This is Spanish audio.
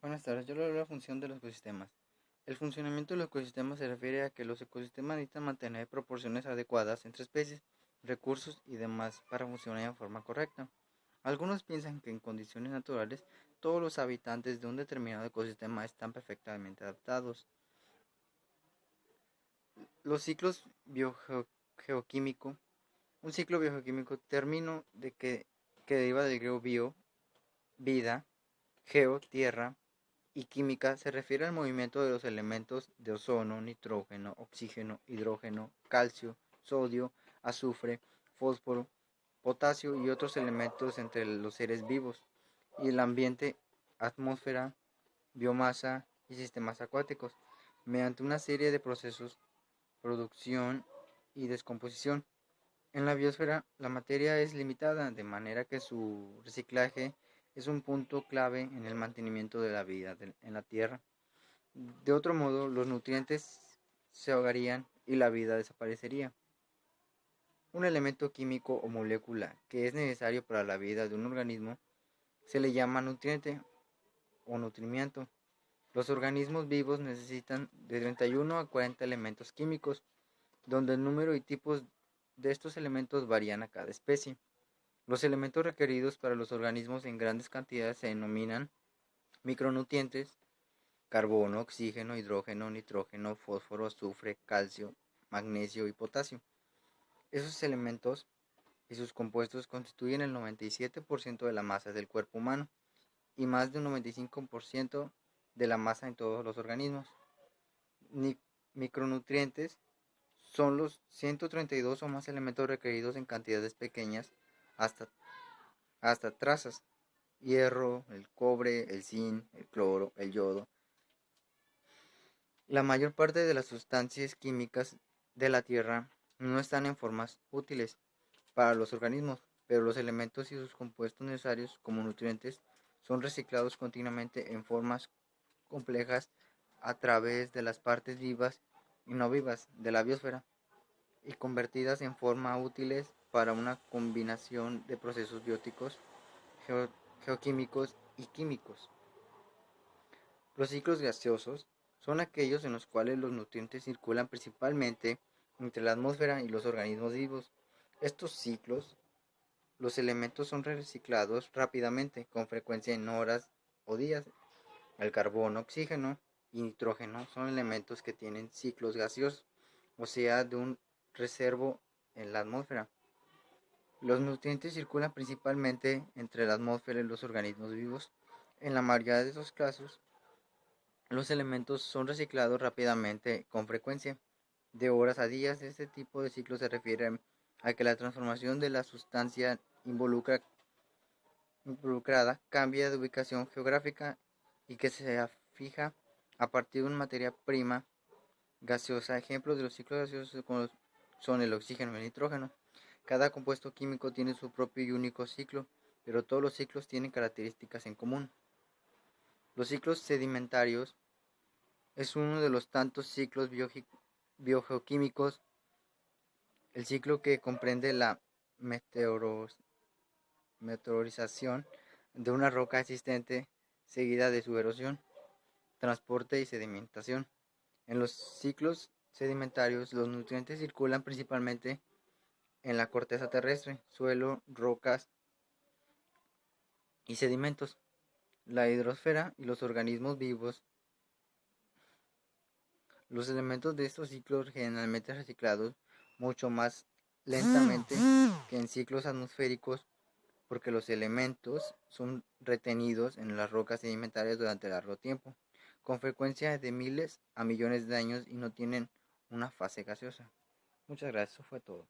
Buenas tardes, yo le hablo de la función de los ecosistemas. El funcionamiento de los ecosistemas se refiere a que los ecosistemas necesitan mantener proporciones adecuadas entre especies, recursos y demás para funcionar de forma correcta. Algunos piensan que en condiciones naturales todos los habitantes de un determinado ecosistema están perfectamente adaptados. Los ciclos biogeoquímicos. Un ciclo biogeoquímico término que deriva del griego bio, vida, geo, tierra, y química se refiere al movimiento de los elementos de ozono, nitrógeno, oxígeno, hidrógeno, calcio, sodio, azufre, fósforo, potasio y otros elementos entre los seres vivos y el ambiente, atmósfera, biomasa y sistemas acuáticos, mediante una serie de procesos, producción y descomposición. En la biosfera, la materia es limitada, de manera que su reciclaje es un punto clave en el mantenimiento de la vida en la Tierra. De otro modo, los nutrientes se ahogarían y la vida desaparecería. Un elemento químico o molécula que es necesario para la vida de un organismo se le llama nutriente o nutrimiento. Los organismos vivos necesitan de 31 a 40 elementos químicos, donde el número y tipos de estos elementos varían a cada especie. Los elementos requeridos para los organismos en grandes cantidades se denominan micronutrientes: carbono, oxígeno, hidrógeno, nitrógeno, fósforo, azufre, calcio, magnesio y potasio. Esos elementos y sus compuestos constituyen el 97% de la masa del cuerpo humano y más de un 95% de la masa en todos los organismos. Micronutrientes son los 132 o más elementos requeridos en cantidades pequeñas hasta, hasta trazas: hierro, el cobre, el zinc, el cloro, el yodo. La mayor parte de las sustancias químicas de la Tierra no están en formas útiles para los organismos, pero los elementos y sus compuestos necesarios como nutrientes son reciclados continuamente en formas complejas a través de las partes vivas y no vivas de la biosfera y convertidas en forma útiles para una combinación de procesos bióticos, geo- geoquímicos y químicos. Los ciclos gaseosos son aquellos en los cuales los nutrientes circulan principalmente entre la atmósfera y los organismos vivos. Estos ciclos, los elementos son reciclados rápidamente, con frecuencia en horas o días. El carbono, oxígeno y nitrógeno son elementos que tienen ciclos gaseosos, o sea, de un reservo en la atmósfera. Los nutrientes circulan principalmente entre la atmósfera y los organismos vivos. En la mayoría de esos casos, los elementos son reciclados rápidamente con frecuencia, de horas a días. Este tipo de ciclo se refiere a que la transformación de la sustancia involucrada cambia de ubicación geográfica y que se fija a partir de una materia prima gaseosa. Ejemplos de los ciclos gaseosos son el oxígeno y el nitrógeno. Cada compuesto químico tiene su propio y único ciclo, pero todos los ciclos tienen características en común. Los ciclos sedimentarios es uno de los tantos ciclos biogeoquímicos. El ciclo que comprende la meteorización de una roca existente seguida de su erosión, transporte y sedimentación. En los ciclos sedimentarios, los nutrientes circulan principalmente en la corteza terrestre, suelo, rocas y sedimentos. La hidrosfera y los organismos vivos. Los elementos de estos ciclos generalmente reciclados mucho más lentamente que en ciclos atmosféricos, porque los elementos son retenidos en las rocas sedimentarias durante largo tiempo, con frecuencia de miles a millones de años, y no tienen una fase gaseosa. Muchas gracias, eso fue todo.